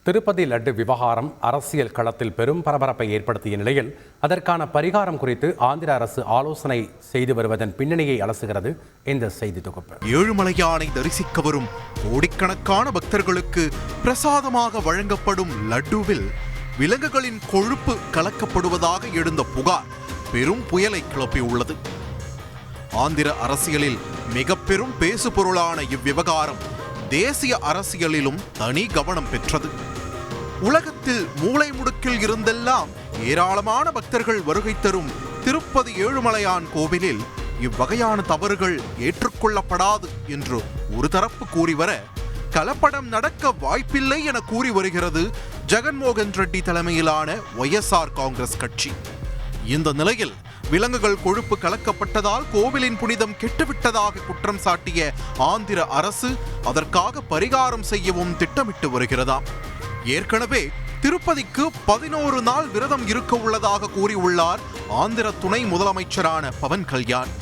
திருப்பதி லட்டு விவகாரம் அரசியல் களத்தில் பெரும் பரபரப்பை ஏற்படுத்திய நிலையில் அதற்கான பரிகாரம் குறித்து ஆந்திர அரசு ஆலோசனை செய்து வருவதன் பின்னணியை அலசுகிறது இந்த செய்தி தொகுப்பு. ஏழுமலையானை தரிசிக்க வரும் கோடிக்கணக்கான பக்தர்களுக்கு பிரசாதமாக வழங்கப்படும் லட்டுவில் விலங்குகளின் கொழுப்பு கலக்கப்படுவதாக எழுந்த புகார் பெரும் புயலை கிளப்பியுள்ளது. ஆந்திர அரசியலில் மிக பெரும் பேசு பொருளான இவ்விவகாரம் தேசிய அரசியலிலும் தனி கவனம் பெற்றது. உலகத்தில் மூலை முடுக்கில் இருந்தெல்லாம் ஏராளமான பக்தர்கள் வருகை தரும் திருப்பதி ஏழுமலையான் கோவிலில் இவ்வகையான தவறுகள் ஏற்றுக்கொள்ளப்படாது என்று ஒரு தரப்பு கூறி வர, கலப்படம் நடக்க வாய்ப்பில்லை என கூறி வருகிறது ஜெகன்மோகன் ரெட்டி தலைமையிலான ஒய்எஸ்ஆர் காங்கிரஸ் கட்சி. இந்த நிலையில் விலங்குகள் கொழுப்பு கலக்கப்பட்டதால் கோவிலின் புனிதம் கெட்டுவிட்டதாக குற்றம் சாட்டிய ஆந்திர அரசு அதற்காக பரிகாரம் செய்யவும் திட்டமிட்டு வருகிறதாம். ஏற்கனவே திருப்பதிக்கு 11 நாள் விரதம் இருக்க உள்ளதாக கூறியுள்ளார் ஆந்திர துணை முதலமைச்சரான பவன் கல்யாண்.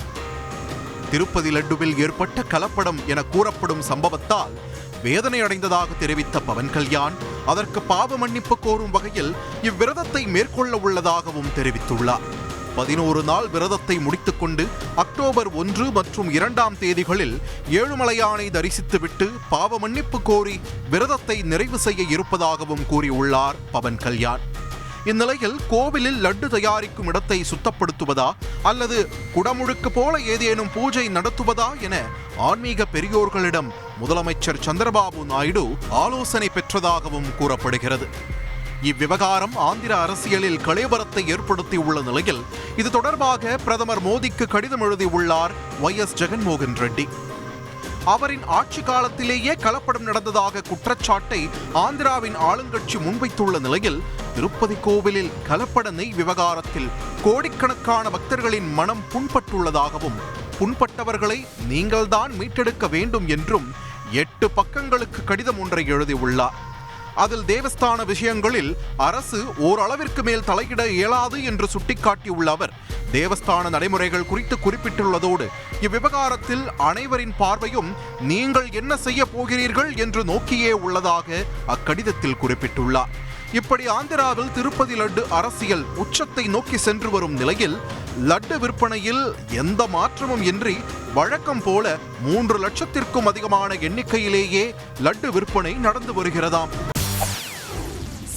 திருப்பதி லட்டுவில் ஏற்பட்ட கலப்படம் என கூறப்படும் சம்பவத்தால் வேதனை அடைந்ததாக தெரிவித்த பவன் கல்யாண் அதற்கு பாவ மன்னிப்பு கோரும் வகையில் இவ்விரதத்தை மேற்கொள்ள உள்ளதாகவும் தெரிவித்துள்ளார். 11 நாள் விரதத்தை முடித்துக்கொண்டு அக்டோபர் 1 மற்றும் 2ஆம் தேதிகளில் ஏழுமலையானை தரிசித்துவிட்டு பாவ மன்னிப்பு கோரி விரதத்தை நிறைவு செய்ய இருப்பதாகவும் கூறியுள்ளார் பவன் கல்யாண். இந்நிலையில் கோவிலில் லட்டு தயாரிக்கும் இடத்தை சுத்தப்படுத்துவதா அல்லது குடமுழுக்கு போல ஏதேனும் பூஜை நடத்துவதா என ஆன்மீக பெரியோர்களிடம் முதலமைச்சர் சந்திரபாபு நாயுடு ஆலோசனை பெற்றதாகவும் கூறப்படுகிறது. இவ்விவகாரம் ஆந்திர அரசியலில் கலவரத்தை ஏற்படுத்தியுள்ள நிலையில் இது தொடர்பாக பிரதமர் மோடிக்கு கடிதம் எழுதியுள்ளார் ஒய்எஸ் ஜெகன்மோகன் ரெட்டி. அவரின் ஆட்சி காலத்திலேயே கலப்படம் நடந்ததாக குற்றச்சாட்டை ஆந்திராவின் ஆளுங்கட்சி முன்வைத்துள்ள நிலையில் திருப்பதி கோவிலில் கலப்பட நெய் விவகாரத்தில் கோடிக்கணக்கான பக்தர்களின் மனம் புண்பட்டுள்ளதாகவும், புண்பட்டவர்களை நீங்கள்தான் மீட்டெடுக்க வேண்டும் என்றும் 8 பக்கங்களுக்கு கடிதம் ஒன்றை எழுதியுள்ளார். அதில் தேவஸ்தான விஷயங்களில் அரசு ஓரளவிற்கு மேல் தலையிட இயலாது என்று சுட்டிக்காட்டியுள்ள அவர் தேவஸ்தான நடைமுறைகள் குறித்து குறிப்பிட்டுள்ளதோடு இவ்விவகாரத்தில் அனைவரின் பார்வையும் நீங்கள் என்ன செய்ய போகிறீர்கள் என்று நோக்கியே உள்ளதாக அக்கடிதத்தில் குறிப்பிட்டுள்ளார். இப்படி ஆந்திராவில் திருப்பதி லட்டு அரசியல் உச்சத்தை நோக்கி சென்று வரும் நிலையில் லட்டு விற்பனையில் எந்த மாற்றமும் இன்றி வழக்கம் போல 3 லட்சத்திற்கும் அதிகமான எண்ணிக்கையிலேயே லட்டு விற்பனை நடந்து வருகிறதாம்.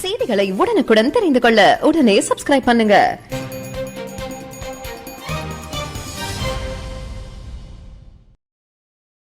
செய்திகளை உடனுக்குடன் தெரிந்து கொள்ள உடனே சப்ஸ்கிரைப் பண்ணுங்க.